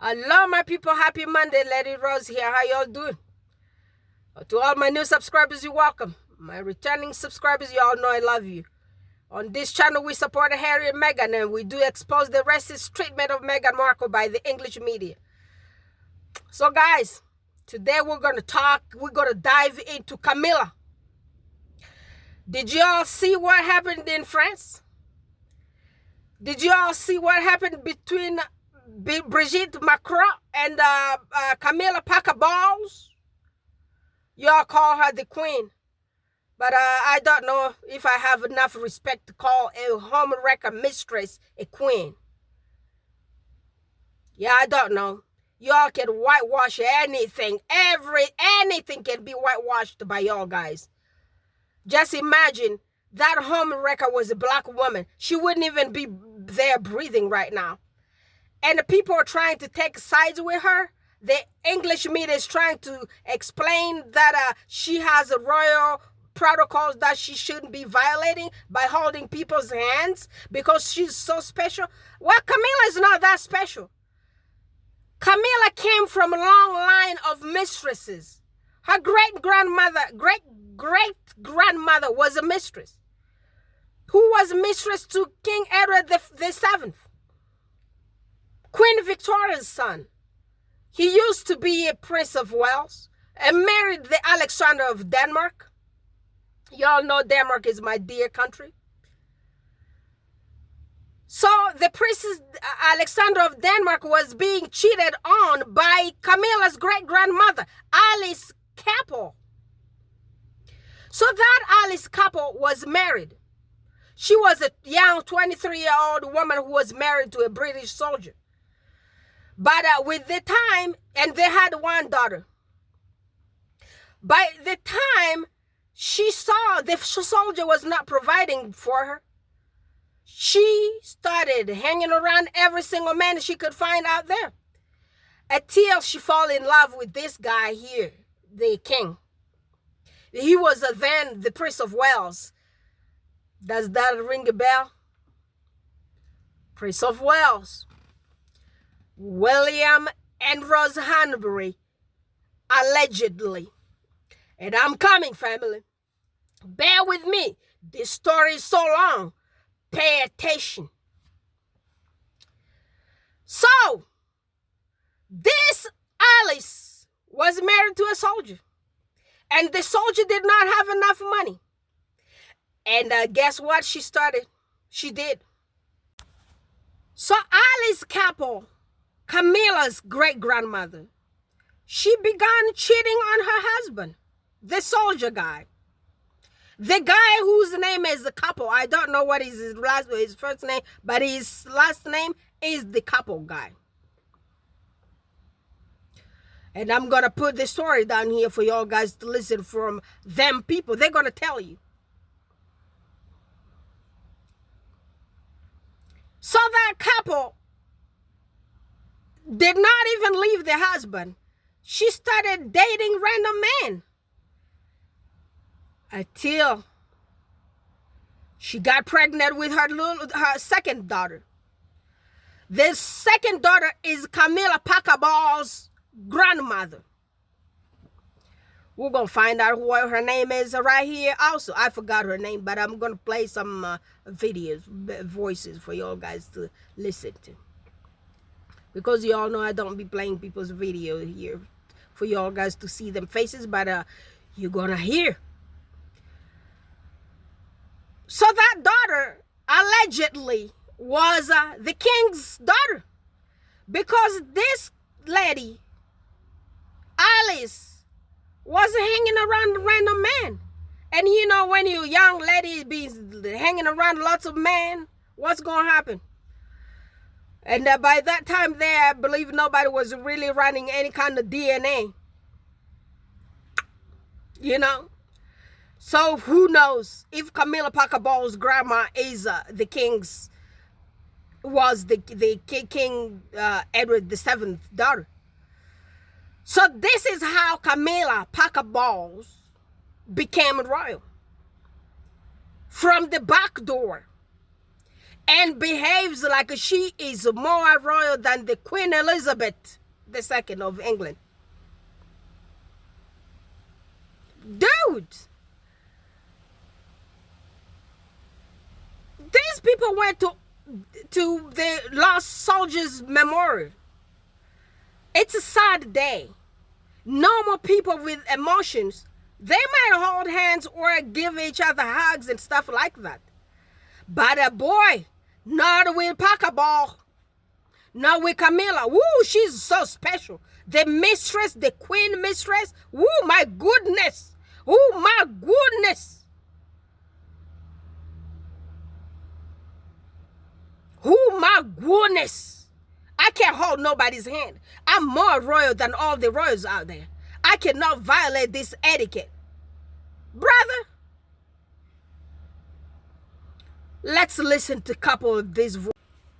Hello, my people. Happy Monday. Lady Rose here. How y'all doing? To all my new subscribers, you're welcome. My returning subscribers, y'all know I love you. On this channel, we support Harry and Meghan, and we do expose the racist treatment of Meghan Markle by the English media. So, guys, today we're going to dive into Camilla. Did y'all see what happened in France? Did y'all see what happened between Brigitte Macron and Camilla Packaballs? Y'all call her the queen. But I don't know if I have enough respect to call a homewrecker mistress a queen. Yeah, I don't know. Y'all can whitewash anything. Anything can be whitewashed by y'all guys. Just imagine that homewrecker was a black woman. She wouldn't even be there breathing right now. And the people are trying to take sides with her. The English media is trying to explain that she has a royal protocols that she shouldn't be violating by holding people's hands because she's so special. Well, Camilla is not that special. Camilla came from a long line of mistresses. Her great-grandmother was a mistress who was mistress to King Edward VII, Queen Victoria's son. He used to be a Prince of Wales and married the Alexander of Denmark. Y'all know Denmark is my dear country. So the Princess Alexander of Denmark was being cheated on by Camilla's great-grandmother, Alice Keppel. So that Alice Keppel was married. She was a young 23-year-old woman who was married to a British soldier. But with the time, and they had one daughter. By the time she saw the soldier was not providing for her, she started hanging around every single man she could find out there. Until she fell in love with this guy here, the king. He was then the Prince of Wales. Does that ring a bell? Prince of Wales. William and Rose Hanbury, allegedly. And I'm coming, family. Bear with me. This story is so long. Pay attention. So, this Alice was married to a soldier. And the soldier did not have enough money. And guess what she did. So Alice Keppel, Camilla's great-grandmother, she began cheating on her husband, the soldier guy. The guy whose name is the Keppel. I don't know what is his first name, but his last name is the Keppel guy. And I'm going to put the story down here for y'all guys to listen from them people. They're going to tell you. So that couple did not even leave the husband. She started dating random men until she got pregnant with her second daughter. This second daughter is Camilla Packaball's grandmother. We're going to find out what her name is right here also. I forgot her name, but I'm going to play some voices for y'all guys to listen to. Because y'all know I don't be playing people's video here for y'all guys to see them faces, but you're going to hear. So that daughter allegedly was the king's daughter. Because this lady, Alice, was hanging around random men. And you know, when you young lady be hanging around lots of men, what's going to happen? And by that time there, I believe nobody was really running any kind of DNA. You know? So who knows if Camilla Packaball's grandma is the king's, was the King Edward VII's daughter. So this is how Camilla Packaballs became royal. From the back door. and behaves like she is more royal than the Queen Elizabeth II of England. Dude, these people went to the lost soldiers memorial. It's a sad day. Normal people with emotions, they might hold hands or give each other hugs and stuff like that. But a boy, not with Packerball, not with Camilla. Woo, she's so special. The mistress, the queen mistress. Woo, my goodness. Oh my goodness. Oh my goodness. I can't hold nobody's hand. I'm more royal than all the royals out there. I cannot violate this etiquette. Brother, let's listen to a couple of these.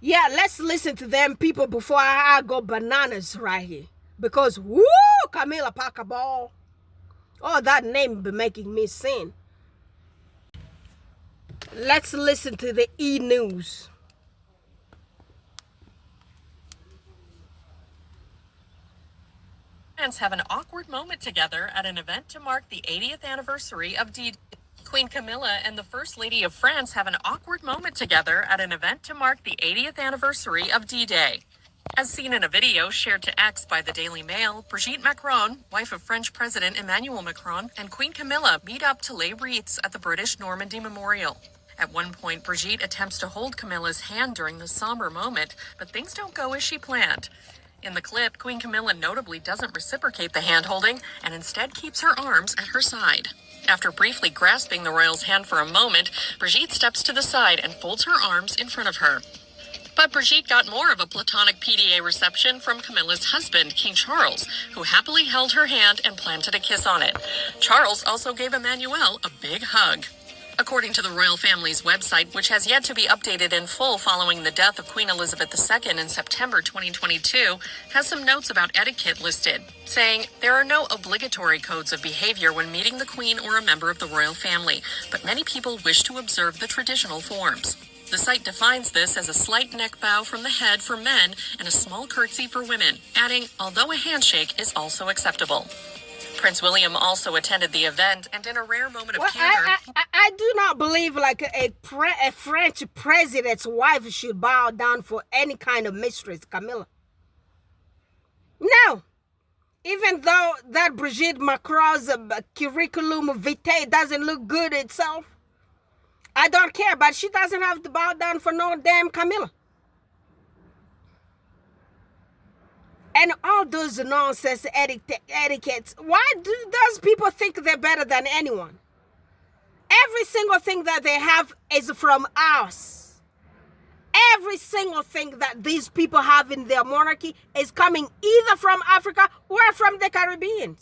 Yeah, let's listen to them people before I go bananas right here. Because, woo, Camilla Packerball. Oh, that name be making me sin. Let's listen to the E-News. Have an awkward moment together at an event to mark the 80th anniversary of D-Day. Queen Camilla and the First Lady of France have an awkward moment together at an event to mark the 80th anniversary of D-Day. As seen in a video shared to X by the Daily Mail, Brigitte Macron, wife of French President Emmanuel Macron, and Queen Camilla meet up to lay wreaths at the British Normandy Memorial. At one point, Brigitte attempts to hold Camilla's hand during the somber moment, but things don't go as she planned. In the clip, Queen Camilla notably doesn't reciprocate the hand-holding and instead keeps her arms at her side. After briefly grasping the royal's hand for a moment, Brigitte steps to the side and folds her arms in front of her. But Brigitte got more of a platonic PDA reception from Camilla's husband, King Charles, who happily held her hand and planted a kiss on it. Charles also gave Emmanuel a big hug. According to the royal family's website, which has yet to be updated in full following the death of Queen Elizabeth II in September 2022, has some notes about etiquette listed, saying there are no obligatory codes of behavior when meeting the Queen or a member of the royal family, but many people wish to observe the traditional forms. The site defines this as a slight neck bow from the head for men and a small curtsy for women, adding, although a handshake is also acceptable. Prince William also attended the event, and in a rare moment of candor... I do not believe like a French president's wife should bow down for any kind of mistress, Camilla. No. Even though that Brigitte Macron's curriculum vitae doesn't look good itself, I don't care, but she doesn't have to bow down for no damn Camilla. And all those nonsense etiquettes, why do those people think they're better than anyone? Every single thing that they have is from us. Every single thing that these people have in their monarchy is coming either from Africa or from the Caribbean.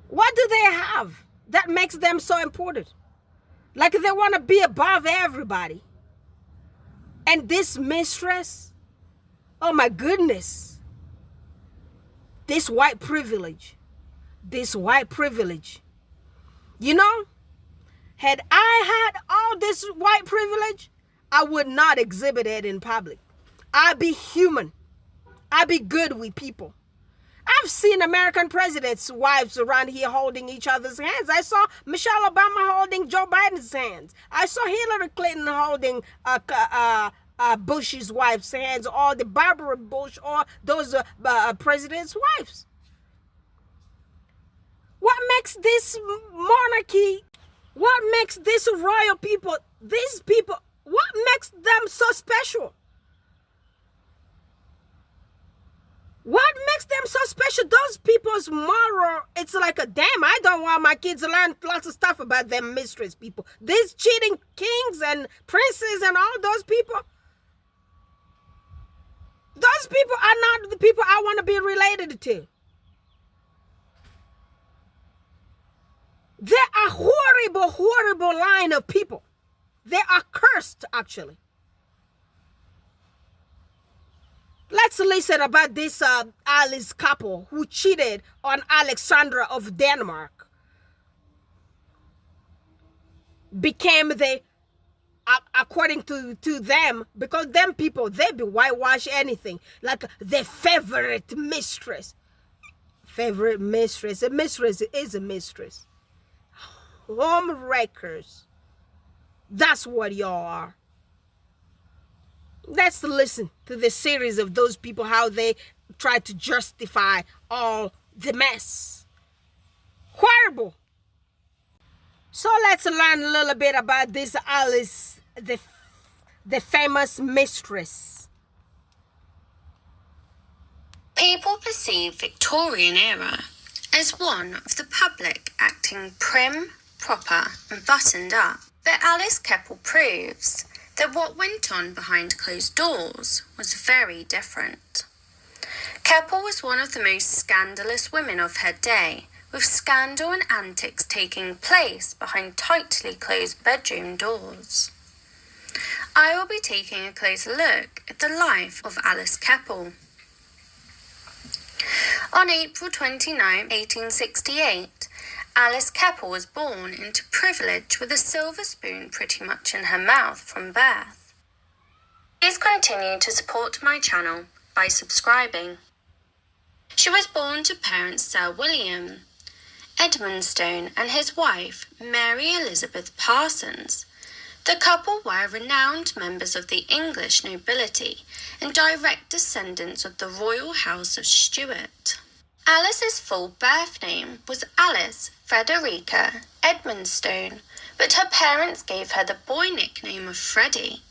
What do they have that makes them so important? Like they want to be above everybody. And this mistress... Oh my goodness. This white privilege. This white privilege. You know, had I had all this white privilege, I would not exhibit it in public. I'd be human. I'd be good with people. I've seen American presidents' wives around here holding each other's hands. I saw Michelle Obama holding Joe Biden's hands. I saw Hillary Clinton holding Bush's wife's hands, or the Barbara Bush, or those presidents' wives. What makes this monarchy, what makes this royal people, these people, what makes them so special? What makes them so special? Those people's moral, it's like a damn, I don't want my kids to learn lots of stuff about them mistress people. These cheating kings and princes and all those people. Those people are not the people I want to be related to. They are horrible, horrible line of people. They are cursed, actually. Let's listen about this Alice Keppel who cheated on Alexandra of Denmark. Became the according to them, because them people, they be whitewash anything, like their favorite mistress. Favorite mistress. A mistress is a mistress. Home wreckers. That's what y'all are. Let's listen to the series of those people, how they try to justify all the mess. Horrible. So let's learn a little bit about this Alice, the famous mistress. People perceive Victorian era as one of the public acting prim, proper and buttoned up. But Alice Keppel proves that what went on behind closed doors was very different. Keppel was one of the most scandalous women of her day, with scandal and antics taking place behind tightly closed bedroom doors. I will be taking a closer look at the life of Alice Keppel. On April 29, 1868, Alice Keppel was born into privilege with a silver spoon pretty much in her mouth from birth. Please continue to support my channel by subscribing. She was born to parents Sir William Edmonstone and his wife, Mary Elizabeth Parsons. The couple were renowned members of the English nobility and direct descendants of the royal house of Stuart. Alice's full birth name was Alice Frederica Edmonstone, but her parents gave her the boy nickname of Freddie,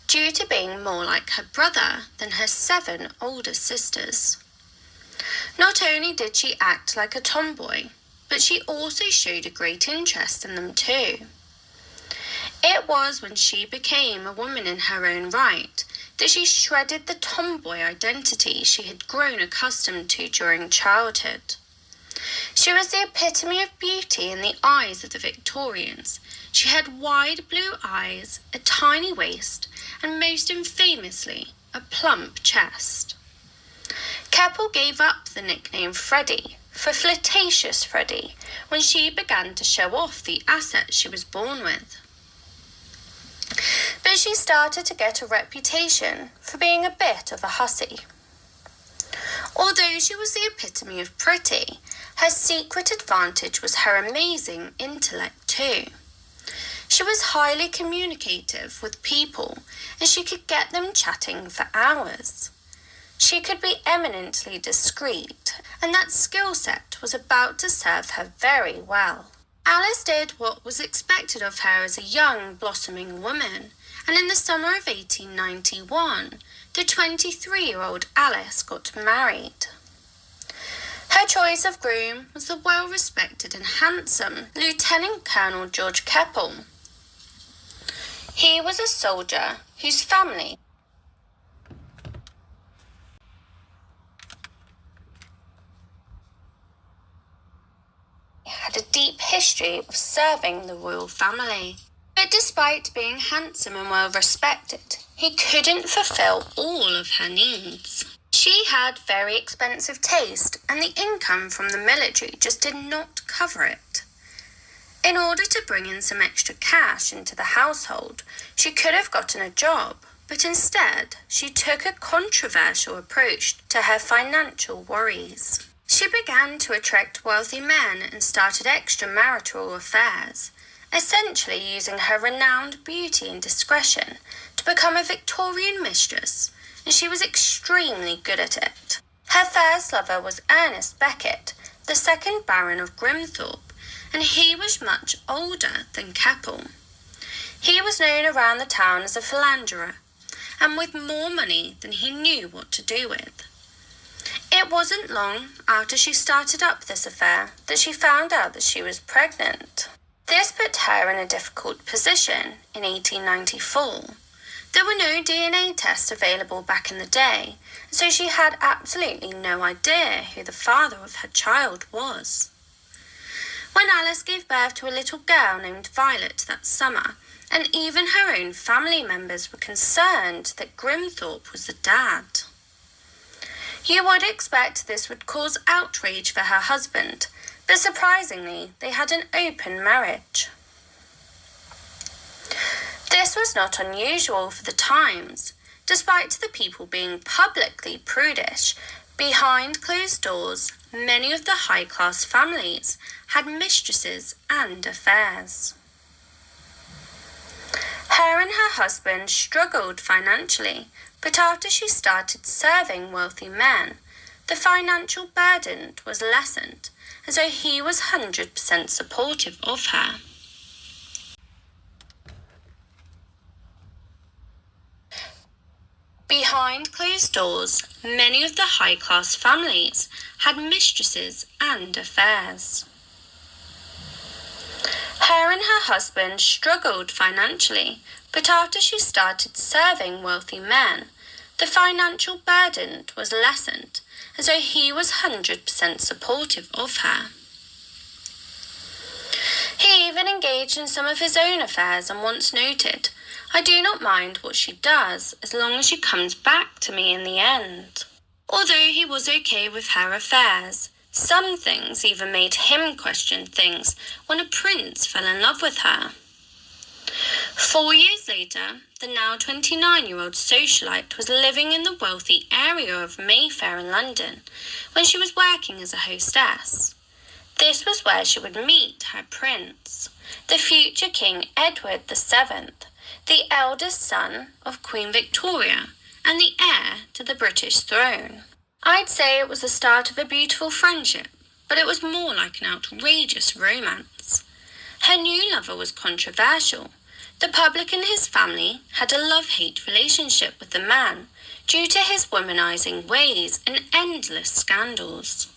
due to being more like her brother than her 7 older sisters. Not only did she act like a tomboy, but she also showed a great interest in them too. It was when she became a woman in her own right that she shredded the tomboy identity she had grown accustomed to during childhood. She was the epitome of beauty in the eyes of the Victorians. She had wide blue eyes, a tiny waist, and most infamously, a plump chest. Keppel gave up the nickname Freddie for Flirtatious Freddie when she began to show off the assets she was born with. But she started to get a reputation for being a bit of a hussy. Although she was the epitome of pretty, her secret advantage was her amazing intellect too. She was highly communicative with people and she could get them chatting for hours. She could be eminently discreet, and that skill set was about to serve her very well. Alice did what was expected of her as a young, blossoming woman, and in the summer of 1891, the 23-year-old Alice got married. Her choice of groom was the well-respected and handsome Lieutenant Colonel George Keppel. He was a soldier whose family had a deep history of serving the royal family. But despite being handsome and well respected, he couldn't fulfill all of her needs. She had very expensive taste, and the income from the military just did not cover it. In order to bring in some extra cash into the household, she could have gotten a job, but instead she took a controversial approach to her financial worries. She began to attract wealthy men and started extramarital affairs, essentially using her renowned beauty and discretion to become a Victorian mistress, and she was extremely good at it. Her first lover was Ernest Becket, the 2nd Baron of Grimthorpe, and he was much older than Keppel. He was known around the town as a philanderer, and with more money than he knew what to do with. It wasn't long after she started up this affair that she found out that she was pregnant. This put her in a difficult position in 1894. There were no DNA tests available back in the day, so she had absolutely no idea who the father of her child was. When Alice gave birth to a little girl named Violet that summer, and even her own family members were concerned that Grimthorpe was the dad. You would expect this would cause outrage for her husband, but surprisingly, they had an open marriage. This was not unusual for the times. Despite the people being publicly prudish, behind closed doors, many of the high-class families had mistresses and affairs. Her and her husband struggled financially, but after she started serving wealthy men, the financial burden was lessened, as though he was 100% supportive of her. Behind closed doors, many of the high-class families had mistresses and affairs. Her and her husband struggled financially, but after she started serving wealthy men, the financial burden was lessened, as though he was 100% supportive of her. He even engaged in some of his own affairs and once noted, "I do not mind what she does as long as she comes back to me in the end." Although he was okay with her affairs, some things even made him question things when a prince fell in love with her. 4 years later, the now 29-year-old socialite was living in the wealthy area of Mayfair in London when she was working as a hostess. This was where she would meet her prince, the future King Edward VII, the eldest son of Queen Victoria and the heir to the British throne. I'd say it was the start of a beautiful friendship, but it was more like an outrageous romance. Her new lover was controversial. The public and his family had a love-hate relationship with the man due to his womanizing ways and endless scandals.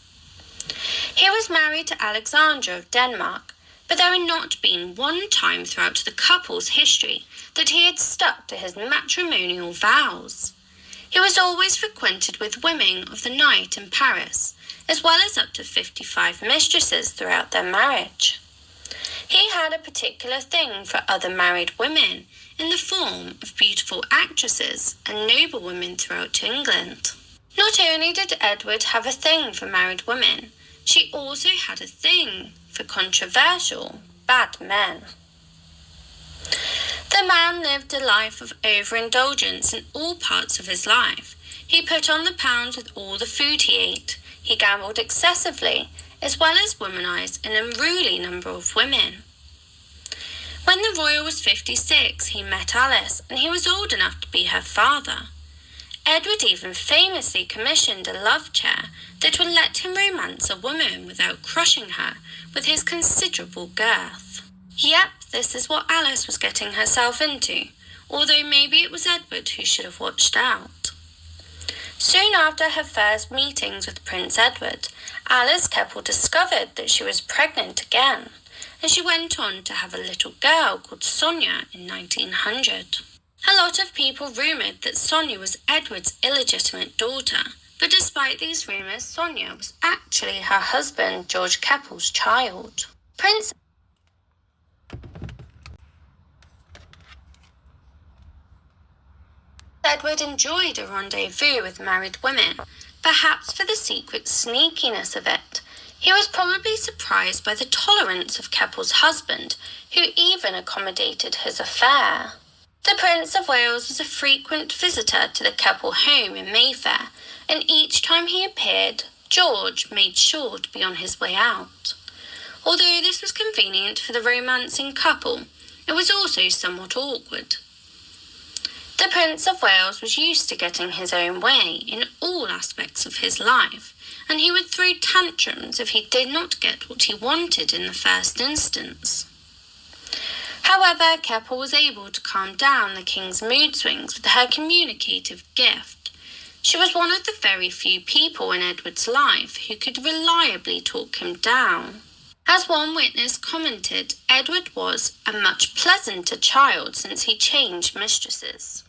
He was married to Alexandra of Denmark, but there had not been one time throughout the couple's history that he had stuck to his matrimonial vows. He was always frequented with women of the night in Paris, as well as up to 55 mistresses throughout their marriage. He had a particular thing for other married women in the form of beautiful actresses and noblewomen throughout England. Not only did Edward have a thing for married women, she also had a thing for controversial, bad men. The man lived a life of overindulgence in all parts of his life. He put on the pounds with all the food he ate. He gambled excessively, as well as womanized an unruly number of women. When the royal was 56, he met Alice, and he was old enough to be her father. Edward even famously commissioned a love chair that would let him romance a woman without crushing her with his considerable girth. Yep, this is what Alice was getting herself into, although maybe it was Edward who should have watched out. Soon after her first meetings with Prince Edward, Alice Keppel discovered that she was pregnant again, and she went on to have a little girl called Sonia in 1900. A lot of people rumoured that Sonia was Edward's illegitimate daughter, but despite these rumours, Sonia was actually her husband George Keppel's child. Prince Edward enjoyed a rendezvous with married women, perhaps for the secret sneakiness of it. He was probably surprised by the tolerance of Keppel's husband, who even accommodated his affair. The Prince of Wales was a frequent visitor to the Keppel home in Mayfair, and each time he appeared, George made sure to be on his way out. Although this was convenient for the romancing couple, it was also somewhat awkward. The Prince of Wales was used to getting his own way in all aspects of his life, and he would throw tantrums if he did not get what he wanted in the first instance. However, Keppel was able to calm down the king's mood swings with her communicative gift. She was one of the very few people in Edward's life who could reliably talk him down. As one witness commented, Edward was a much pleasanter child since he changed mistresses.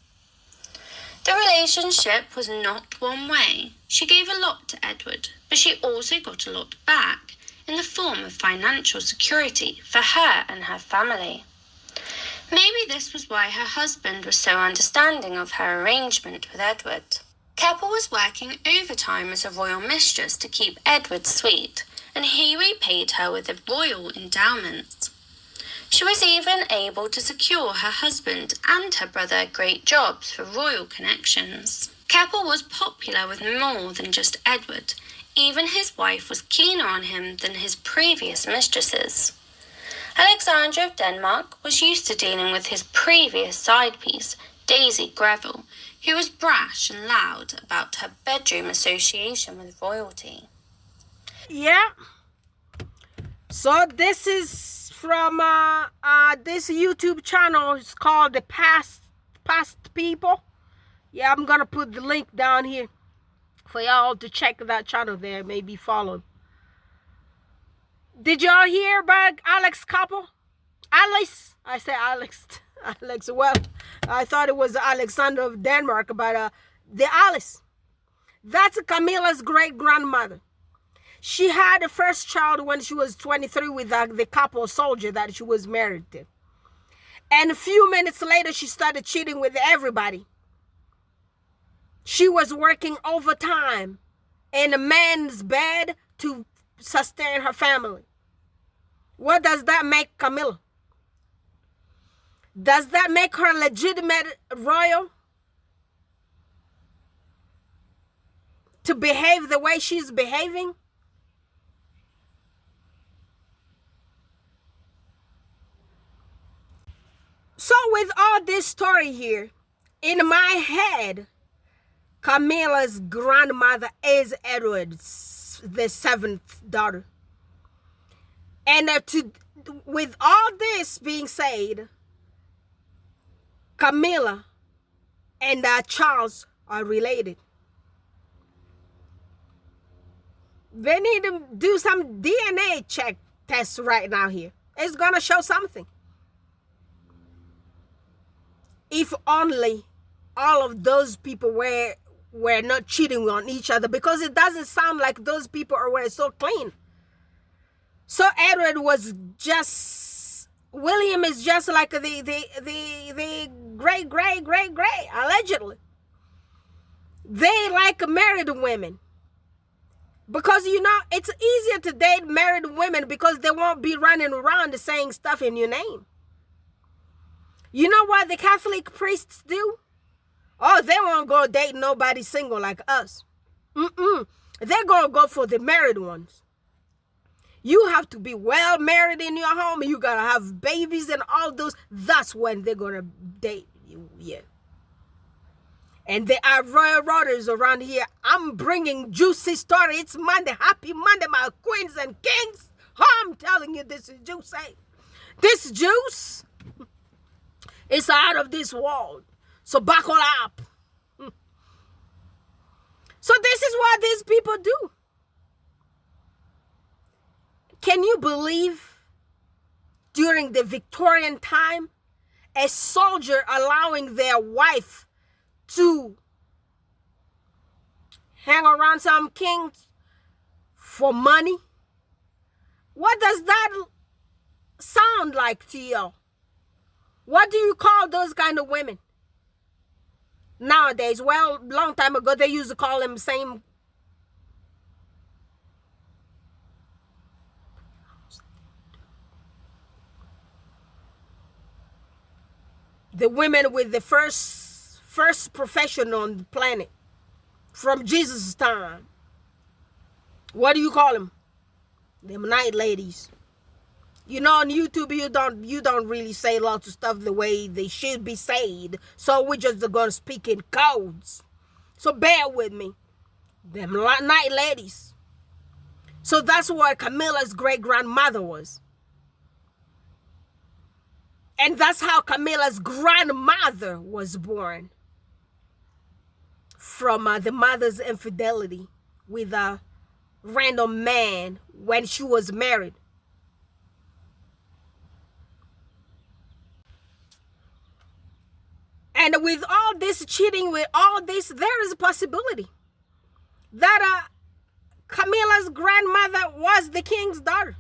The relationship was not one way. She gave a lot to Edward, but she also got a lot back in the form of financial security for her and her family. Maybe this was why her husband was so understanding of her arrangement with Edward. Keppel was working overtime as a royal mistress to keep Edward sweet, and he repaid her with a royal endowment. She was even able to secure her husband and her brother great jobs for royal connections. Keppel was popular with more than just Edward. Even his wife was keener on him than his previous mistresses. Alexander of Denmark was used to dealing with his previous side piece, Daisy Greville, who was brash and loud about her bedroom association with royalty. Yeah. So this is from this YouTube channel. It's called The Past People. Yeah, I'm gonna put the link down here for y'all to check that channel there. Maybe follow. Did y'all hear about Alice Keppel? Alice? I say Alex. Alex. Well, I thought it was Alexander of Denmark, but the Alice. That's Camilla's great-grandmother. She had the first child when she was 23 with the Keppel soldier that she was married to. And a few minutes later, she started cheating with everybody. She was working overtime in a man's bed to sustain her family. What does that make Camilla? Does that make her legitimate royal? To behave the way she's behaving? So with all this story here, in my head, Camilla's grandmother is Edward's the 7th daughter. And with all this being said, Camilla and Charles are related. They need to do some DNA check test right now here. It's gonna show something. If only all of those people were not cheating on each other, because it doesn't sound like those people were so clean. So Edward was just, William is just like the great, allegedly. They like married women. Because, you know, it's easier to date married women because they won't be running around saying stuff in your name. You know what the Catholic priests do? Oh, they won't go date nobody single like us. They're going to go for the married ones. You have to be well married in your home. You got to have babies and all those. That's when they're going to date you. Yeah. And there are royal rotters around here. I'm bringing juicy story. It's Monday. Happy Monday, my queens and kings. I'm telling you, this is juicy. This juice is out of this world. So buckle up. So this is what these people do. Can you believe during the Victorian time, a soldier allowing their wife to hang around some kings for money? What does that sound like to you? What do you call those kind of women nowadays? Well, long time ago they used to call them same. The women with the first profession on the planet from Jesus' time. What do you call them? Them night ladies. You know, on YouTube you don't really say lots of stuff the way they should be said. So we're just gonna speak in codes. So bear with me. Them night ladies. So that's what Camilla's great-grandmother was. And that's how Camilla's grandmother was born. From the mother's infidelity with a random man when she was married. And with all this cheating, with all this, there is a possibility that Camilla's grandmother was the king's daughter.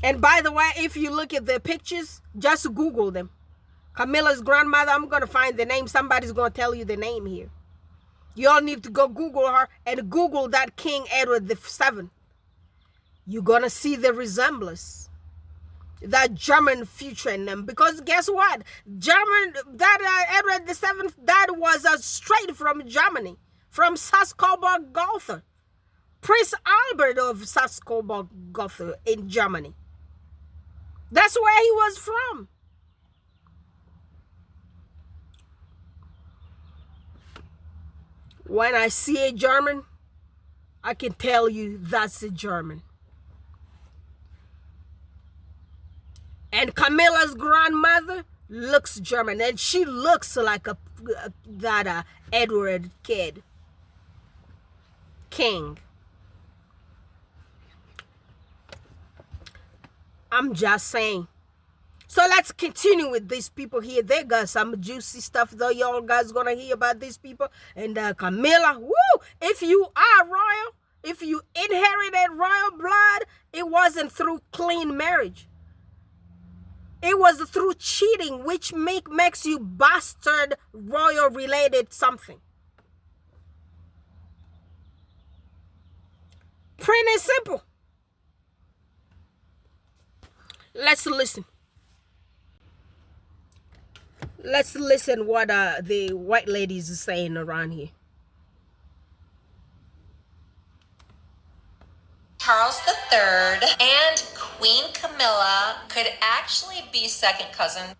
And by the way, if you look at the pictures, just Google them. Camilla's grandmother, I'm going to find the name. Somebody's going to tell you the name here. You all need to go Google her and Google that King Edward VII. You're going to see the resemblance. that German future in them. Because guess what? Edward VII, that was straight from Germany, from Saxe-Coburg-Gotha. Prince Albert of Saxe-Coburg-Gotha in Germany. That's where he was from. When I see a German, I can tell you that's a German. And Camilla's grandmother looks German, and she looks like that Edward King. I'm just saying. So let's continue with these people here. They got some juicy stuff, though. Y'all guys gonna hear about these people. And Camilla, woo! If you are royal, if you inherited royal blood, it wasn't through clean marriage. It was through cheating, which makes you bastard royal related something. Pretty simple. Let's listen. Let's listen what the white ladies are saying around here. Charles III and Queen Camilla could actually be second cousins.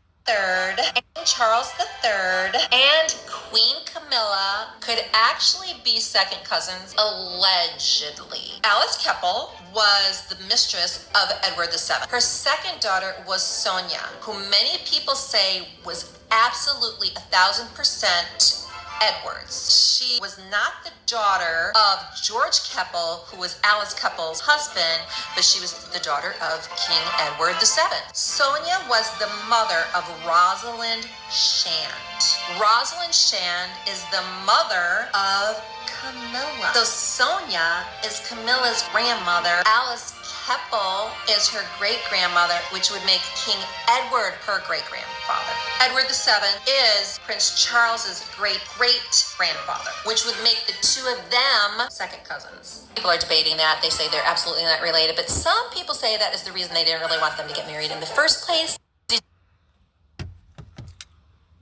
Charles III and Queen Camilla could actually be second cousins, allegedly. Alice Keppel was the mistress of Edward VII. Her second daughter was Sonia, who many people say was absolutely 1,000% Edward's. She was not the daughter of George Keppel, who was Alice Keppel's husband, but she was the daughter of King Edward VII. Sonia was the mother of Rosalind Shand. Rosalind Shand is the mother of Camilla. So Sonia is Camilla's grandmother. Alice Keppel is her great-grandmother, which would make King Edward her great-grandfather. Edward VII is Prince Charles's great-great-grandfather, which would make the two of them second cousins. People are debating that. They say they're absolutely not related, but some people say that is the reason they didn't really want them to get married in the first place.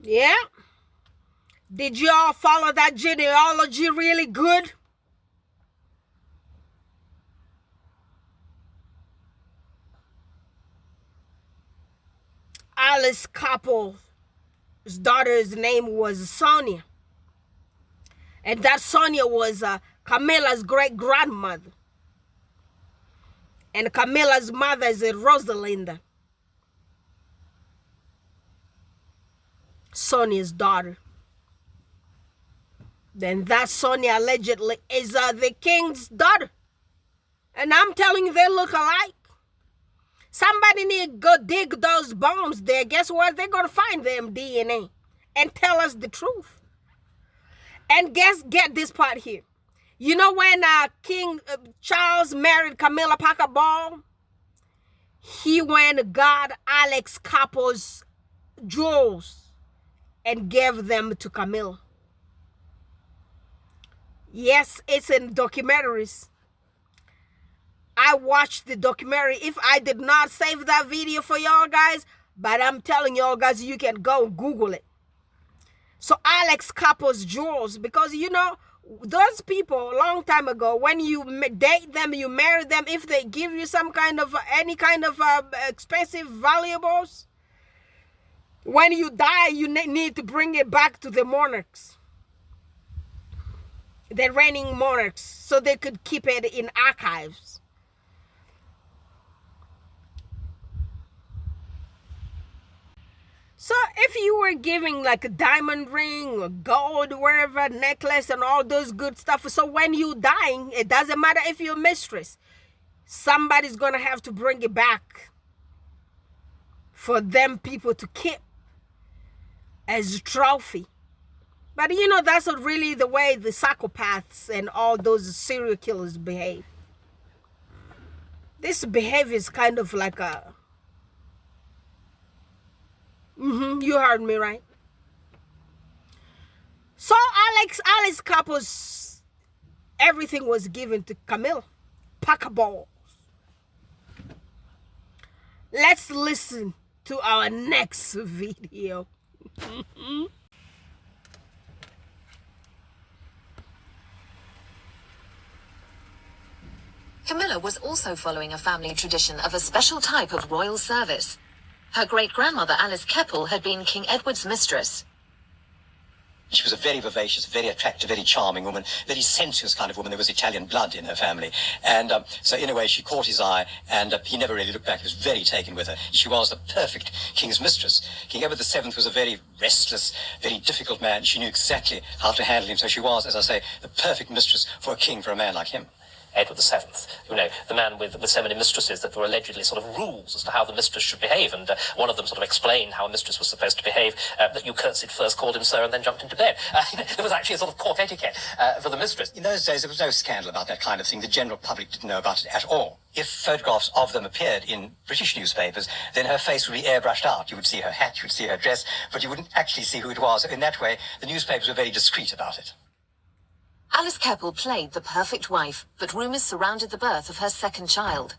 Yeah. Did y'all follow that genealogy really good? Alice Keppel's daughter's name was Sonia. And that Sonia was Camilla's great-grandmother. And Camilla's mother is Rosalinda, Sonia's daughter. Then that Sonia allegedly is the king's daughter. And I'm telling you, they look alike. Somebody need to go dig those bones there. Guess what? They're going to find them DNA and tell us the truth. And get this part here. You know when King Charles married Camilla Parker Ball, he went and got Alice Keppel's jewels and gave them to Camilla. Yes, it's in documentaries. I watched the documentary. If I did not save that video for y'all guys, but I'm telling y'all guys, you can go Google it. So Alice Keppel's jewels, because you know, those people a long time ago, when you date them, you marry them, if they give you some kind of, any kind of expensive valuables, when you die, you need to bring it back to the monarchs. The reigning monarchs, so they could keep it in archives. So if you were giving like a diamond ring or gold, wherever, necklace and all those good stuff, so when you dying, it doesn't matter if you're a mistress, somebody's gonna have to bring it back for them people to keep as a trophy. But you know, that's not really the way the psychopaths and all those serial killers behave. This behavior is kind of like a... you heard me right. So Alice Keppel's everything was given to Camilla Parker Bowles. Let's listen to our next video. Camilla was also following a family tradition of a special type of royal service. Her great-grandmother Alice Keppel had been King Edward's mistress. She was a very vivacious, very attractive, very charming woman, very sensuous kind of woman. There was Italian blood in her family. And so in a way she caught his eye, and he never really looked back. He was very taken with her. She was the perfect king's mistress. King Edward VII was a very restless, very difficult man. She knew exactly how to handle him. So she was, as I say, the perfect mistress for a king, for a man like him. Edward VII, you know, the man with so many mistresses that there were allegedly sort of rules as to how the mistress should behave, and one of them sort of explained how a mistress was supposed to behave, that you curtsied first, called him sir, and then jumped into bed. There was actually a sort of court etiquette for the mistress. In those days, there was no scandal about that kind of thing. The general public didn't know about it at all. If photographs of them appeared in British newspapers, then her face would be airbrushed out. You would see her hat, you would see her dress, but you wouldn't actually see who it was. In that way, the newspapers were very discreet about it. Alice Keppel played the perfect wife, but rumours surrounded the birth of her second child.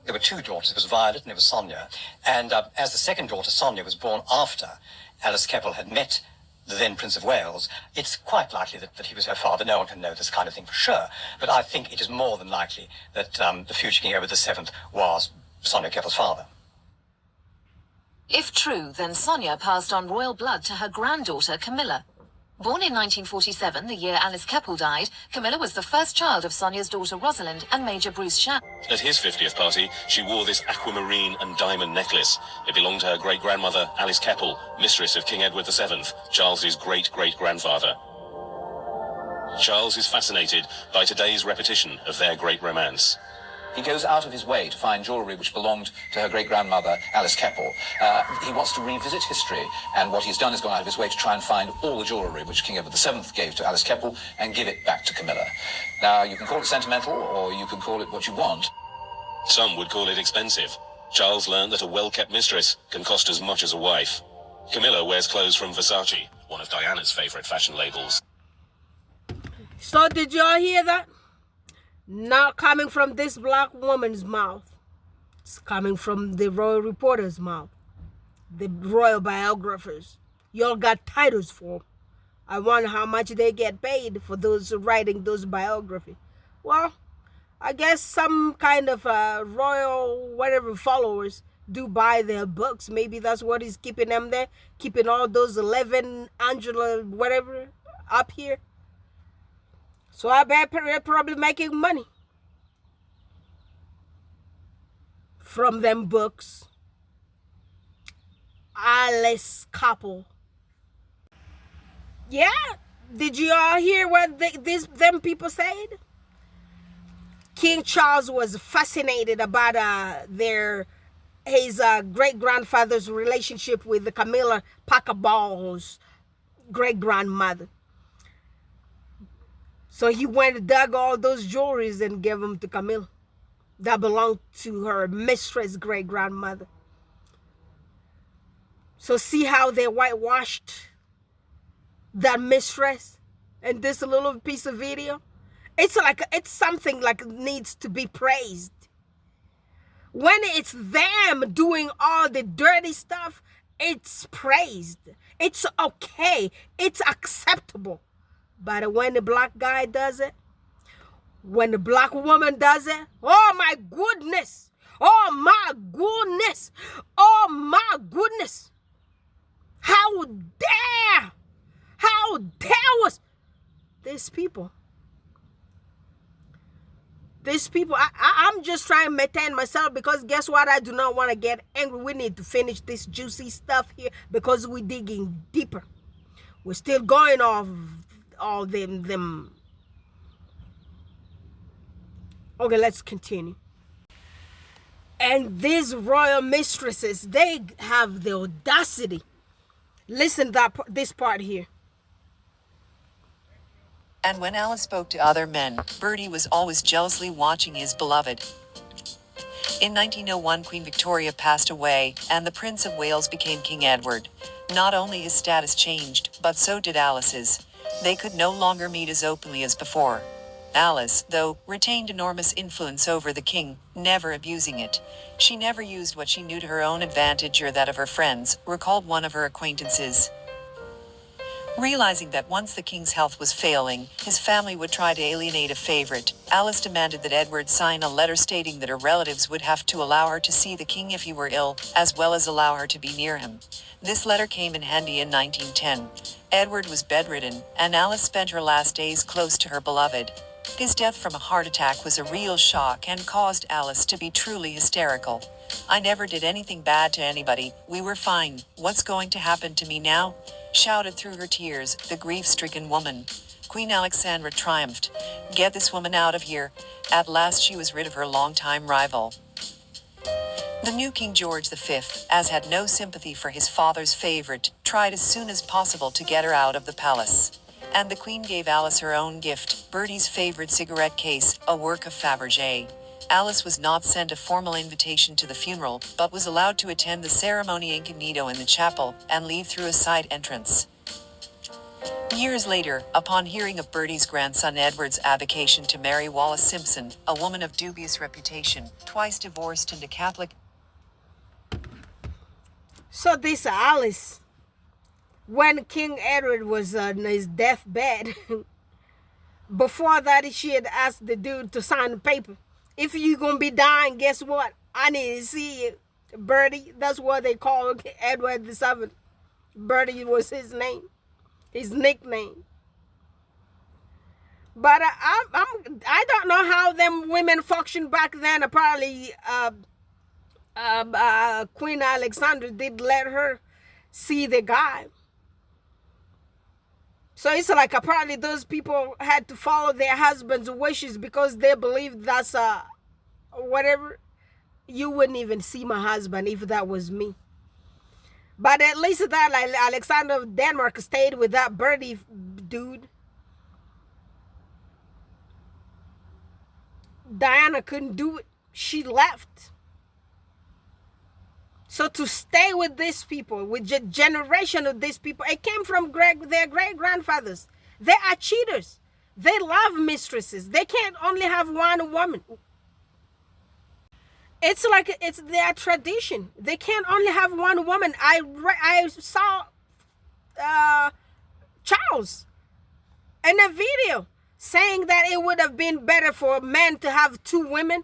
There were two daughters. There was Violet and there was Sonia. And as the second daughter, Sonia, was born after Alice Keppel had met the then Prince of Wales, it's quite likely that he was her father. No one can know this kind of thing for sure. But I think it is more than likely that the future King Edward VII was Sonia Keppel's father. If true, then Sonia passed on royal blood to her granddaughter, Camilla. Born in 1947, the year Alice Keppel died, Camilla was the first child of Sonia's daughter Rosalind and Major Bruce Shan. At his 50th party, she wore this aquamarine and diamond necklace. It belonged to her great-grandmother, Alice Keppel, mistress of King Edward VII, Charles's great-great-grandfather. Charles is fascinated by today's repetition of their great romance. He goes out of his way to find jewellery which belonged to her great-grandmother, Alice Keppel. He wants to revisit history, and what he's done is gone out of his way to try and find all the jewellery which King Edward VII gave to Alice Keppel and give it back to Camilla. Now, you can call it sentimental, or you can call it what you want. Some would call it expensive. Charles learned that a well-kept mistress can cost as much as a wife. Camilla wears clothes from Versace, one of Diana's favourite fashion labels. So did y'all hear that? Not coming from this black woman's mouth. It's coming from the royal reporter's mouth. The royal biographers. Y'all got titles for them. I wonder how much they get paid for those writing those biographies. Well, I guess some kind of royal whatever followers do buy their books. Maybe that's what is keeping them there. Keeping all those 11 Angela whatever up here. So I bet they're probably making money from them books. Alice Keppel. Yeah, did you all hear what them people said? King Charles was fascinated about his great-grandfather's relationship with the Camilla Ball's great-grandmother. So he went and dug all those jewelries and gave them to Camilla that belonged to her mistress great-grandmother. So see how they whitewashed that mistress in this little piece of video? It's something like needs to be praised. When it's them doing all the dirty stuff, it's praised. It's okay. It's acceptable. But when the black guy does it, when the black woman does it, oh my goodness, oh my goodness, oh my goodness. How dare was these people. I'm just trying to maintain myself because guess what? I do not want to get angry. We need to finish this juicy stuff here because we're digging deeper. We're still going off all them. Okay, let's continue. And these royal mistresses, they have the audacity. Listen to this part here. And when Alice spoke to other men, Bertie was always jealously watching his beloved. In 1901, Queen Victoria passed away, and the Prince of Wales became King Edward. Not only his status changed, but so did Alice's. They could no longer meet as openly as before. Alice, though, retained enormous influence over the king, never abusing it. She never used what she knew to her own advantage or that of her friends, recalled one of her acquaintances. Realizing that once the king's health was failing, his family would try to alienate a favorite, Alice demanded that Edward sign a letter stating that her relatives would have to allow her to see the king if he were ill, as well as allow her to be near him. This letter came in handy in 1910. Edward was bedridden, and Alice spent her last days close to her beloved. His death from a heart attack was a real shock and caused Alice to be truly hysterical. "I never did anything bad to anybody, we were fine, what's going to happen to me now?" shouted through her tears the grief-stricken woman. Queen Alexandra triumphed. "Get this woman out of here." At last she was rid of her longtime rival. The new King George V, as had no sympathy for his father's favorite, tried as soon as possible to get her out of the palace. And the Queen gave Alice her own gift, Bertie's favorite cigarette case, a work of Fabergé. Alice was not sent a formal invitation to the funeral, but was allowed to attend the ceremony incognito in the chapel, and leave through a side entrance. Years later, upon hearing of Bertie's grandson Edward's abdication to marry Wallis Simpson, a woman of dubious reputation, twice divorced and a Catholic. So this Alice, when King Edward was on his deathbed, before that she had asked the dude to sign the paper. If you gonna be dying, guess what? I need to see you, Bertie. That's what they call Edward VII. Bertie was his name, his nickname. But I don't know how them women functioned back then. Apparently, Queen Alexandra did let her see the guy. So it's like apparently those people had to follow their husband's wishes because they believed that's whatever. You wouldn't even see my husband if that was me. But at least that like Alexander of Denmark stayed with that Bertie dude. Diana couldn't do it. She left. So to stay with these people, with the generation of these people, it came from their great-grandfathers. They are cheaters. They love mistresses. They can't only have one woman. It's like it's their tradition. They can't only have one woman. I saw Charles in a video saying that it would have been better for men to have two women.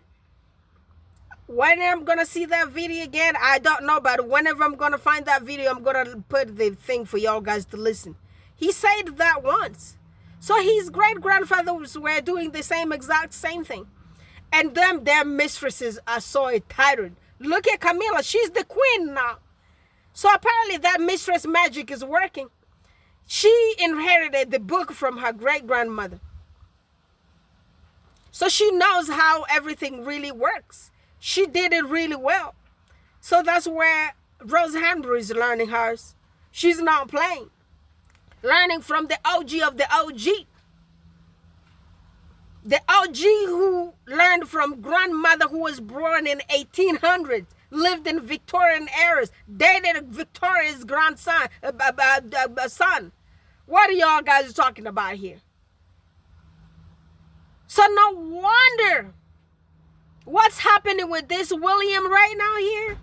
When I'm gonna see that video again, I don't know, but whenever I'm gonna find that video, I'm gonna put the thing for y'all guys to listen. He said that once. So his great-grandfathers were doing the exact same thing. And their mistresses are so entitled. Look at Camilla, she's the queen now. So apparently that mistress magic is working. She inherited the book from her great-grandmother. So she knows how everything really works. She did it really well. So that's where Rose Hanbury is learning hers. She's not playing. Learning from the OG of the OG. The OG who learned from grandmother who was born in 1800s, lived in Victorian eras, dated Victoria's grandson, son. What are y'all guys talking about here? So no wonder what's happening with this William right now here.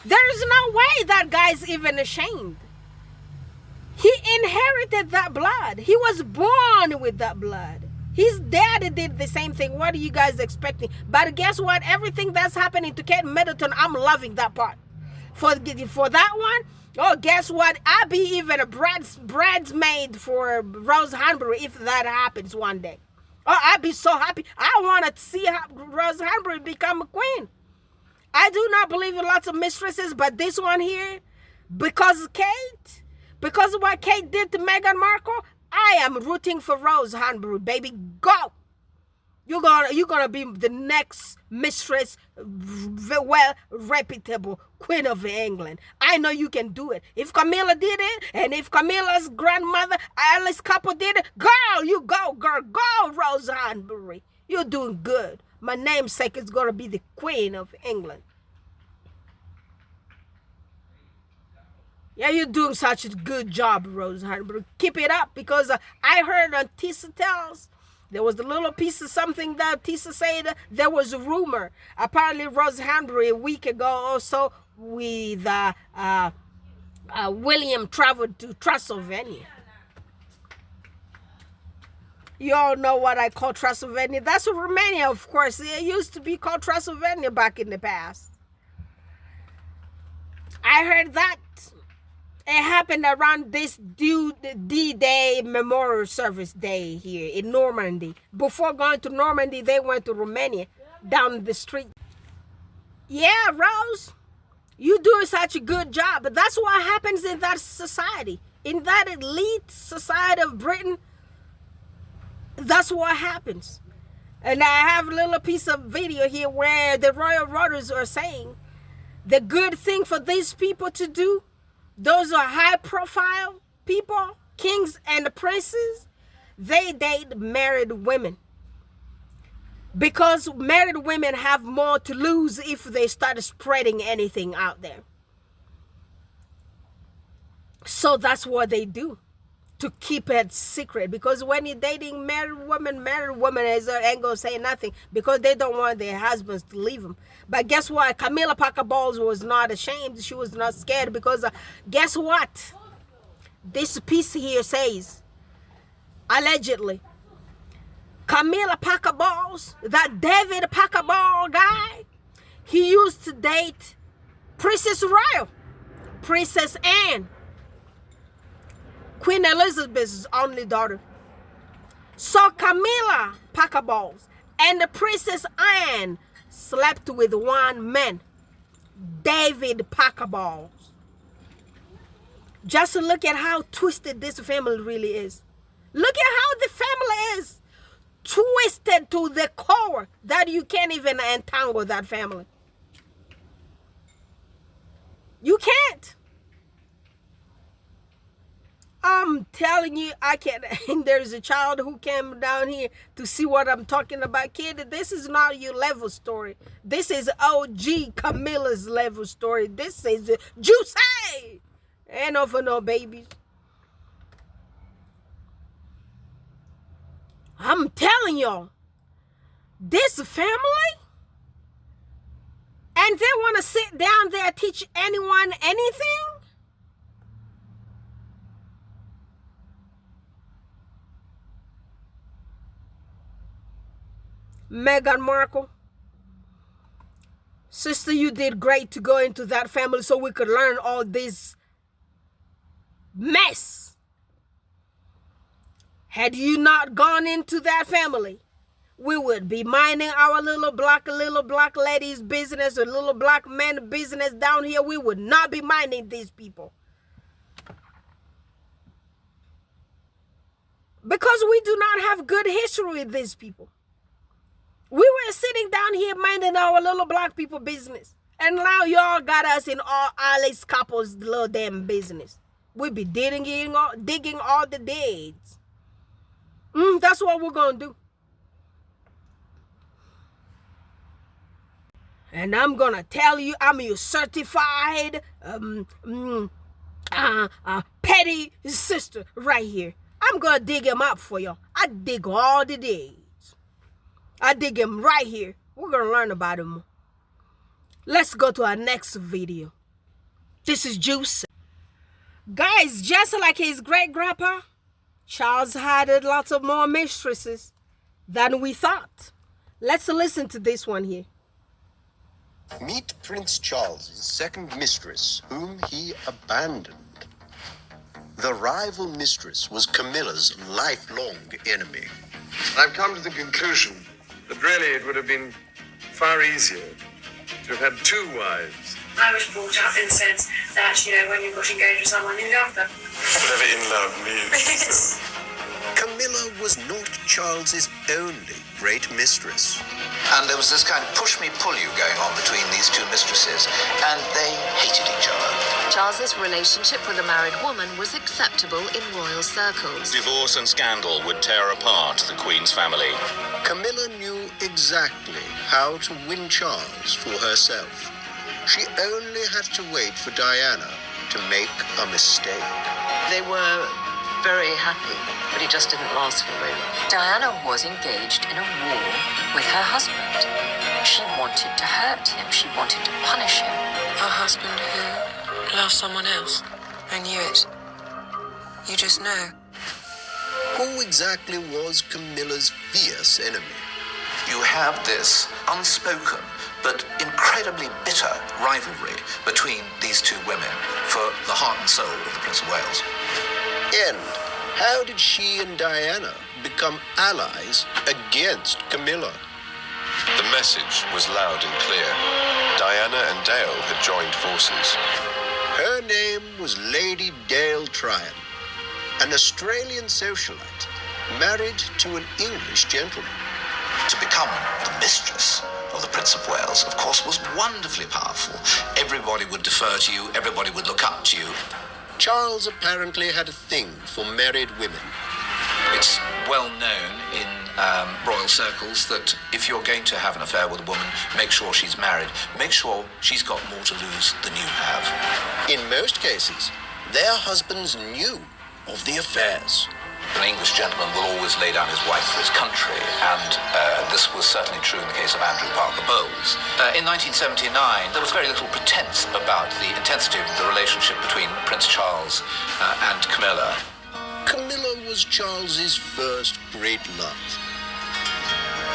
There's no way that guy's even ashamed. He inherited that blood. He was born with that blood. His dad did the same thing. What are you guys expecting? But guess what? Everything that's happening to Kate Middleton, I'm loving that part. For that one, oh, guess what? I'll be even a bridesmaid for Rose Hanbury if that happens one day. Oh, I'd be so happy. I want to see Rose Hanbury become a queen. I do not believe in lots of mistresses, but this one here, because of Kate, because of what Kate did to Meghan Markle, I am rooting for Rose Hanbury, baby. Go. You're gonna be the next mistress, well reputable queen of England. I know you can do it. If Camilla did it, and if Camilla's grandmother Alice Keppel did it, girl, you go, girl, go, Rose Hanbury. You're doing good. My namesake is gonna be the queen of England. Yeah, you're doing such a good job, Rose Hanbury. Keep it up, because I heard on Tissa Tells There was a little piece of something that Tisa said. There was a rumor. Apparently, Rose Henry a week ago also with William traveled to Transylvania. You all know what I call Transylvania. That's Romania, of course. It used to be called Transylvania back in the past. I heard that it happened around this D-Day Memorial Service Day here in Normandy. Before going to Normandy, they went to Romania down the street. Yeah, Rose, you doing such a good job. But that's what happens in that society. In that elite society of Britain, that's what happens. And I have a little piece of video here where the royal rodders are saying the good thing for these people to do, those are high profile people, kings and princes, they date married women. Because married women have more to lose if they start spreading anything out there. So that's what they do, to keep it secret. Because when you're dating married women ain't gonna say nothing because they don't want their husbands to leave them. But guess what? Camilla Parker Bowles was not ashamed. She was not scared because guess what? This piece here says, allegedly, Camilla Parker Bowles, that David Parker Ball guy, he used to date Princess Royal, Princess Anne, Queen Elizabeth's only daughter. So Camilla Parker Bowles and the Princess Anne slept with one man, David Parker Bowles. Just look at how twisted this family really is. Look at how the family is twisted to the core that you can't even entangle that family. You can't. I'm telling you, I can't. And there's a child who came down here to see what I'm talking about. Kid, this is not your level story. This is OG Camilla's level story. This is juicy. Ain't no for no babies. I'm telling y'all, this family, and they want to sit down there teach anyone anything? Meghan Markle, sister, you did great to go into that family so we could learn all this mess. Had you not gone into that family, we would be minding our little black ladies' business or little black men business down here. We would not be minding these people. Because we do not have good history with these people. We were sitting down here minding our little black people business. And now y'all got us in all Alice Keppel's little damn business. We be digging all the deeds. That's what we're going to do. And I'm going to tell you, I'm your certified petty sister right here. I'm going to dig him up for y'all. I dig all the deeds. I dig him right here. We're going to learn about him. Let's go to our next video. This is Juice. Guys, just like his great-grandpa, Charles had lots of more mistresses than we thought. Let's listen to this one here. Meet Prince Charles's second mistress, whom he abandoned. The rival mistress was Camilla's lifelong enemy. I've come to the conclusion that really it would have been far easier to have had two wives. I was brought up in the sense that, when you got engaged with someone, you loved them. Whatever in love means. Camilla was not Charles's only great mistress. And there was this kind of push-me-pull-you going on between these two mistresses, and they hated each other. Charles's relationship with a married woman was acceptable in royal circles. Divorce and scandal would tear apart the Queen's family. Camilla knew exactly how to win Charles for herself. She only had to wait for Diana to make a mistake. They were very happy, but it just didn't last for very long. Diana was engaged in a war with her husband. She wanted to hurt him. She wanted to punish him. Her husband who loved someone else. I knew it. You just know. Who exactly was Camilla's fierce enemy? You have this unspoken but incredibly bitter rivalry between these two women for the heart and soul of the Prince of Wales. And how did she and Diana become allies against Camilla? The message was loud and clear. Diana and Dale had joined forces. Her name was Lady Dale Tryon, an Australian socialite married to an English gentleman. To become the mistress of the Prince of Wales, of course, was wonderfully powerful. Everybody would defer to you, everybody would look up to you. Charles apparently had a thing for married women. It's well known in royal circles that if you're going to have an affair with a woman, make sure she's married. Make sure she's got more to lose than you have. In most cases, their husbands knew of the affairs. An English gentleman will always lay down his wife for his country, and this was certainly true in the case of Andrew Parker Bowles. In 1979, there was very little pretense about the intensity of the relationship between Prince Charles and Camilla. Camilla was Charles's first great love.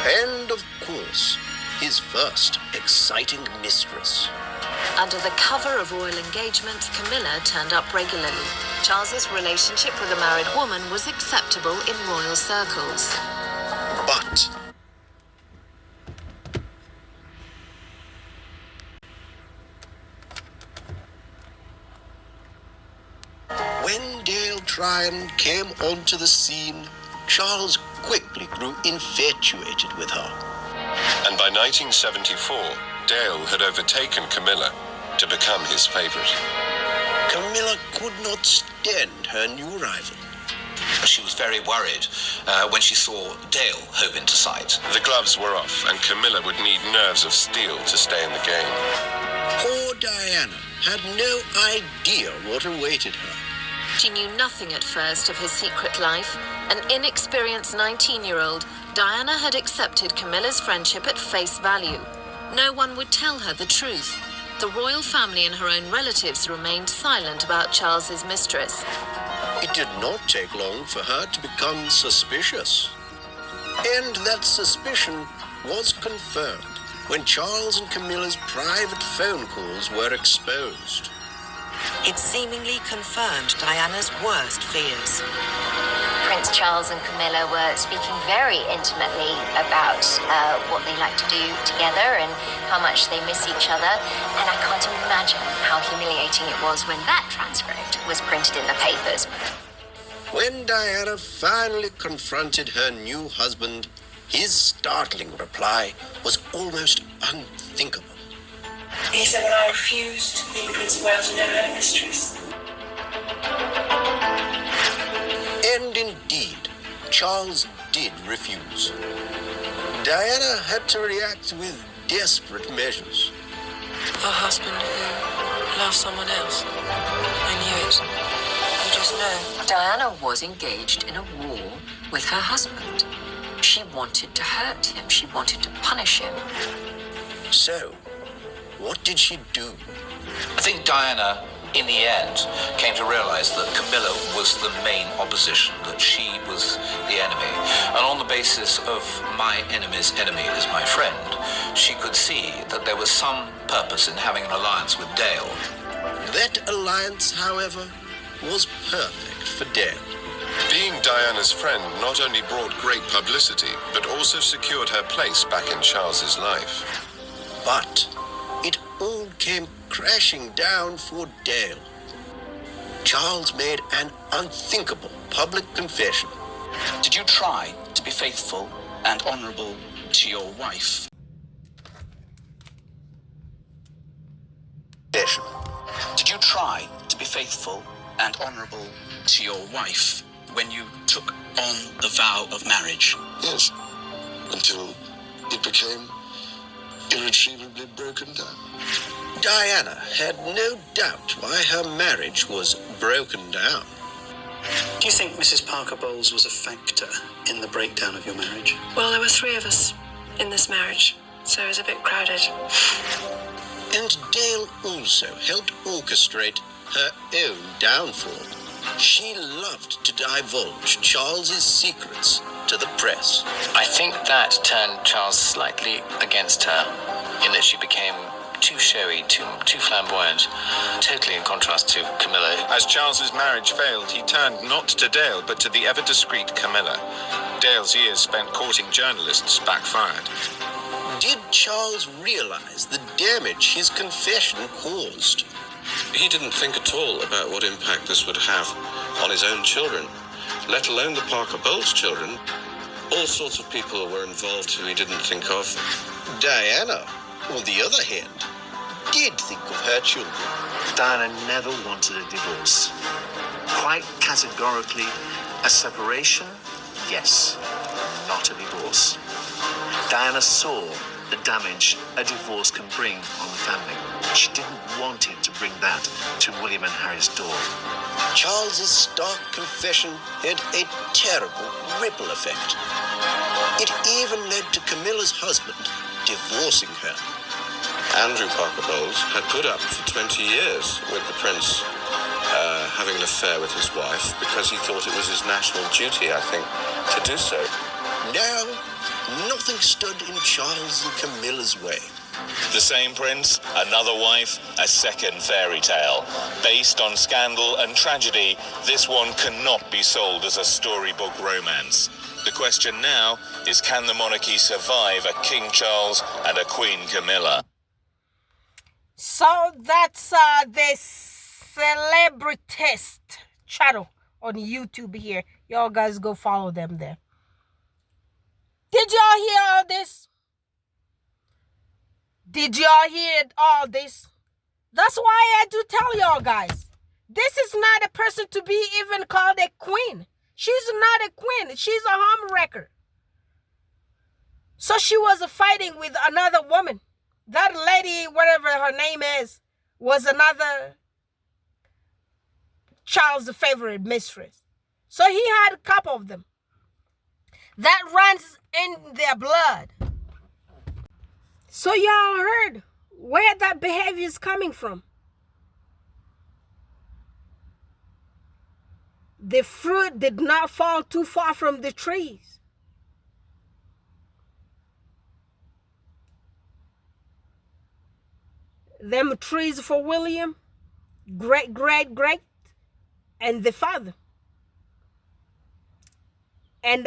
And, of course, his first exciting mistress. Under the cover of royal engagements, Camilla turned up regularly. Charles's relationship with a married woman was acceptable in royal circles. But when Dale Tryon came onto the scene, Charles quickly grew infatuated with her. And by 1974, Dale had overtaken Camilla to become his favorite. Camilla could not stand her new rival. She was very worried when she saw Dale hove into sight. The gloves were off, and Camilla would need nerves of steel to stay in the game. Poor Diana had no idea what awaited her. She knew nothing at first of his secret life. An inexperienced 19-year-old, Diana had accepted Camilla's friendship at face value. No one would tell her the truth. The royal family and her own relatives remained silent about Charles's mistress. It did not take long for her to become suspicious. And that suspicion was confirmed when Charles and Camilla's private phone calls were exposed. It seemingly confirmed Diana's worst fears. Prince Charles and Camilla were speaking very intimately about what they like to do together and how much they miss each other. And I can't imagine how humiliating it was when that transcript was printed in the papers. When Diana finally confronted her new husband, his startling reply was almost unthinkable. He said that I refused to be Prince of Wales and never had a mistress. And indeed, Charles did refuse. Diana had to react with desperate measures. Her husband who loved someone else. I knew it. You just know. Diana was engaged in a war with her husband. She wanted to hurt him. She wanted to punish him. So, what did she do? I think Diana, in the end, came to realize that Camilla was the main opposition, that she was the enemy. And on the basis of my enemy's enemy is my friend, she could see that there was some purpose in having an alliance with Dale. That alliance, however, was perfect for Dale. Being Diana's friend not only brought great publicity, but also secured her place back in Charles's life. But it all came crashing down for Dale. Charles made an unthinkable public confession. Did you try to be faithful and honourable to your wife? Did you try to be faithful and honourable to your wife when you took on the vow of marriage? Yes, until it became irretrievably broken down. Diana had no doubt why her marriage was broken down. Do you think Mrs. Parker Bowles was a factor in the breakdown of your marriage? Well, there were 3 of us in this marriage, so it was a bit crowded. And Dale also helped orchestrate her own downfall. She loved to divulge Charles's secrets to the press. I think that turned Charles slightly against her, in that she became too showy, too flamboyant, totally in contrast to Camilla. As Charles's marriage failed, he turned not to Dale, but to the ever-discreet Camilla. Dale's years spent courting journalists backfired. Did Charles realize the damage his confession caused? He didn't think at all about what impact this would have on his own children, let alone the Parker Bowles children. All sorts of people were involved who he didn't think of. Diana, on the other hand, did think of her children. Diana never wanted a divorce. Quite categorically, a separation, yes, not a divorce. Diana saw the damage a divorce can bring on the family. She didn't want him to bring that to William and Harry's door. Charles's stark confession had a terrible ripple effect. It even led to Camilla's husband divorcing her. Andrew Parker Bowles had put up for 20 years with the prince having an affair with his wife because he thought it was his national duty, I think, to do so. Now, nothing stood in Charles and Camilla's way. The same prince, another wife, a second fairy tale. Based on scandal and tragedy, this one cannot be sold as a storybook romance. The question now is, can the monarchy survive a King Charles and a Queen Camilla? So that's the Celebritist channel on YouTube here. Y'all guys go follow them there. Did y'all hear all this? Did y'all hear all this? That's why I do tell y'all guys, this is not a person to be even called a queen. She's not a queen. She's a homewrecker. So she was fighting with another woman. That lady, whatever her name is, was another Charles' favorite mistress. So he had a couple of them. That runs in their blood. So y'all heard where that behavior is coming from. The fruit did not fall too far from the trees. Them trees for William, great, and the father. And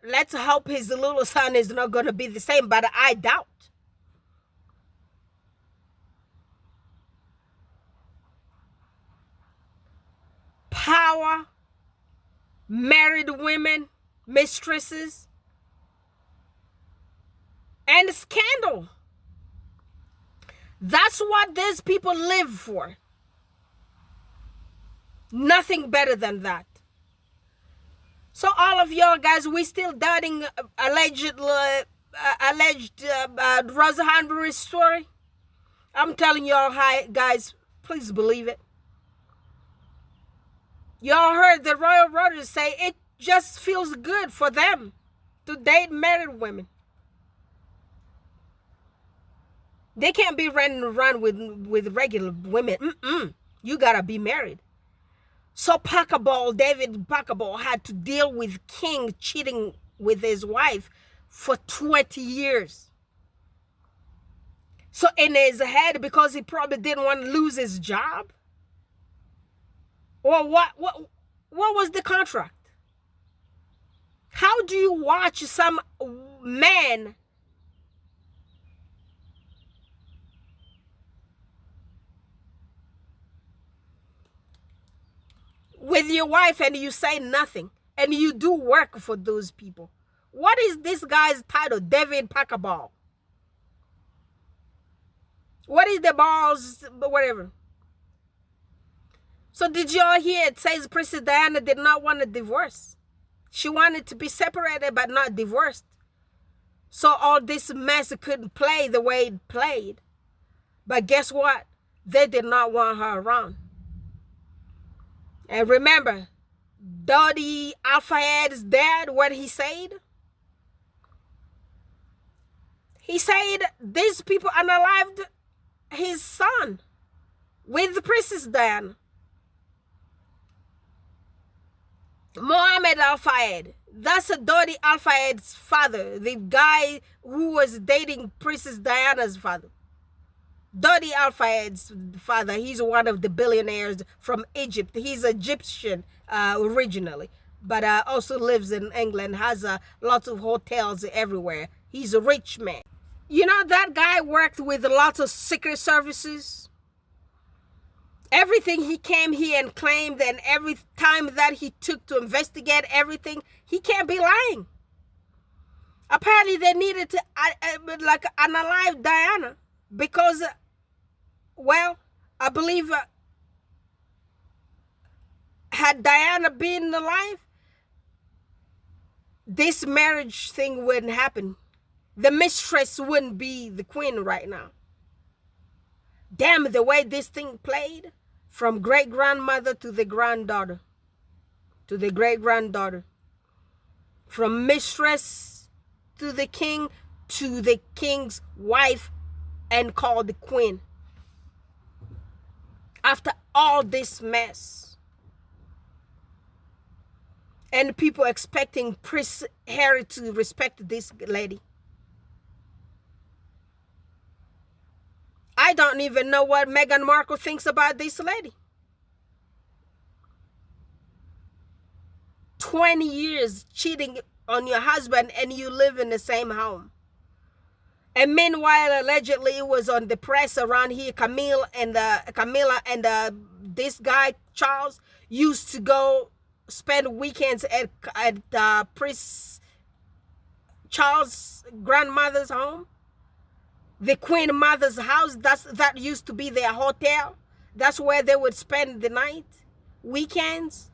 let's hope his little son is not going to be the same, but I doubt. Power, married women, mistresses, and scandal. That's what these people live for. Nothing better than that. So all of y'all guys, we still doubting alleged Rosa Hanbury's story. I'm telling y'all, hi guys, please believe it. Y'all heard the royal roaders say it just feels good for them to date married women. They can't be running around with regular women. You gotta be married. So David Parker Bowles had to deal with King cheating with his wife for 20 years. So in his head, because he probably didn't want to lose his job. Or what was the contract? How do you watch some man with your wife and you say nothing and you do work for those people? What is this guy's title? David Parker Bowles. What is the balls, whatever? So did y'all hear it says Princess Diana did not want a divorce. She wanted to be separated but not divorced. So all this mess couldn't play the way it played. But guess what? They did not want her around. And remember, Dottie Alphahead's dad what he said? He said these people unalived his son with the Princess Diana. Mohammed Al-Fayed. That's Dottie Al-Fayed's father, the guy who was dating Princess Diana's father. Dottie Al-Fayed's father, he's one of the billionaires from Egypt. He's Egyptian originally, but also lives in England, has lots of hotels everywhere. He's a rich man. You know, that guy worked with lots of secret services. Everything he came here and claimed, and every time that he took to investigate everything, he can't be lying. Apparently, they needed to like unalive Diana because, well, I believe had Diana been alive, this marriage thing wouldn't happen. The mistress wouldn't be the queen right now. Damn, the way this thing played. From great-grandmother to the granddaughter. To the great-granddaughter. From mistress to the king to the king's wife and called the queen. After all this mess. And people expecting Prince Harry to respect this lady. I don't even know what Meghan Markle thinks about this lady. 20 years cheating on your husband and you live in the same home. And meanwhile, allegedly, it was on the press around here, Camilla and this guy, Charles, used to go spend weekends at Prince Charles' grandmother's home. The Queen Mother's house, that used to be their hotel. That's where they would spend the night, weekends,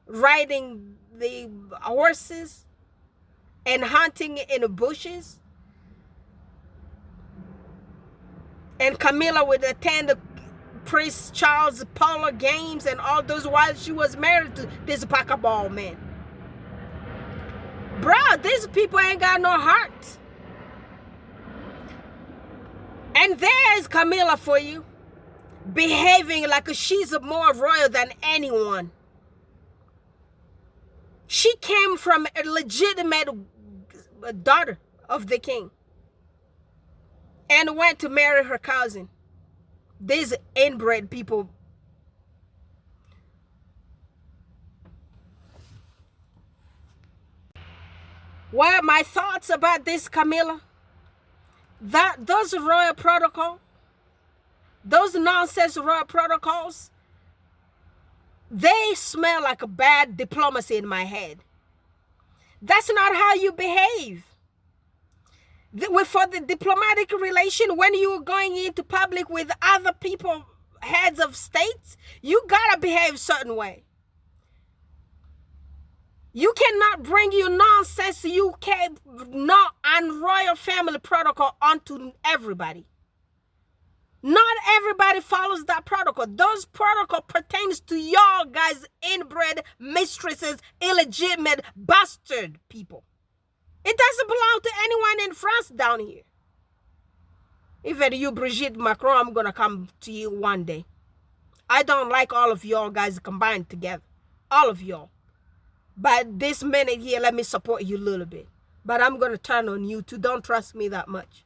riding the horses and hunting in the bushes. And Camilla would attend the Prince Charles polo games and all those while she was married to this ball man. Bro, these people ain't got no heart. And there's Camilla for you, behaving like she's more royal than anyone. She came from a legitimate daughter of the king and went to marry her cousin. These inbred people. What are my thoughts about this, Camilla? Those royal protocol, those nonsense royal protocols, they smell like a bad diplomacy in my head. That's not how you behave. For the diplomatic relation, when you're going into public with other people, heads of states, you gotta behave a certain way. You cannot bring your nonsense, you can't not on royal family protocol onto everybody. Not everybody follows that protocol. Those protocol pertains to y'all guys, inbred mistresses, illegitimate bastard people. It doesn't belong to anyone in France down here. Even you, Brigitte Macron, I'm gonna come to you one day. I don't like all of y'all guys combined together. All of y'all. But this minute here, let me support you a little bit. But I'm going to turn on you too. Don't trust me that much.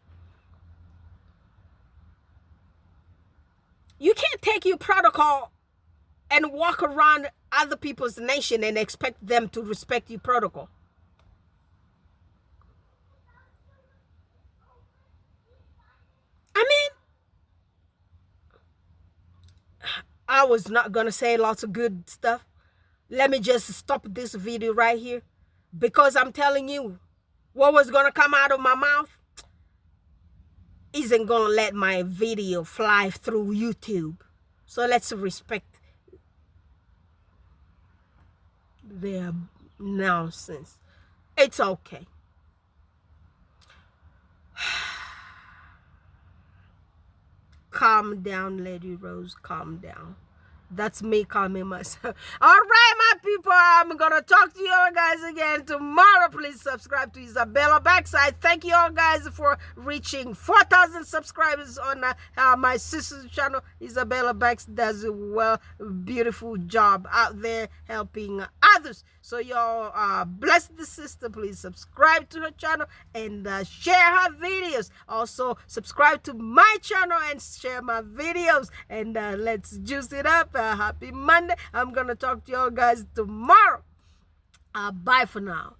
You can't take your protocol and walk around other people's nation and expect them to respect your protocol. I mean, I was not going to say lots of good stuff. Let me just stop this video right here because I'm telling you what was going to come out of my mouth isn't going to let my video fly through YouTube. So let's respect their nonsense. It's okay. Calm down, Lady Rose. Calm down. That's me calming myself. All right, my people. I'm gonna talk to you all guys again tomorrow. Please subscribe to Isabella Bax. I thank you all guys for reaching 4,000 subscribers on my sister's channel. Isabella Bax does a beautiful job out there helping others. So y'all bless the sister. Please subscribe to her channel and share her videos. Also subscribe to my channel and share my videos. And let's juice it up. Happy Monday. I'm gonna talk to y'all guys tomorrow. Bye for now.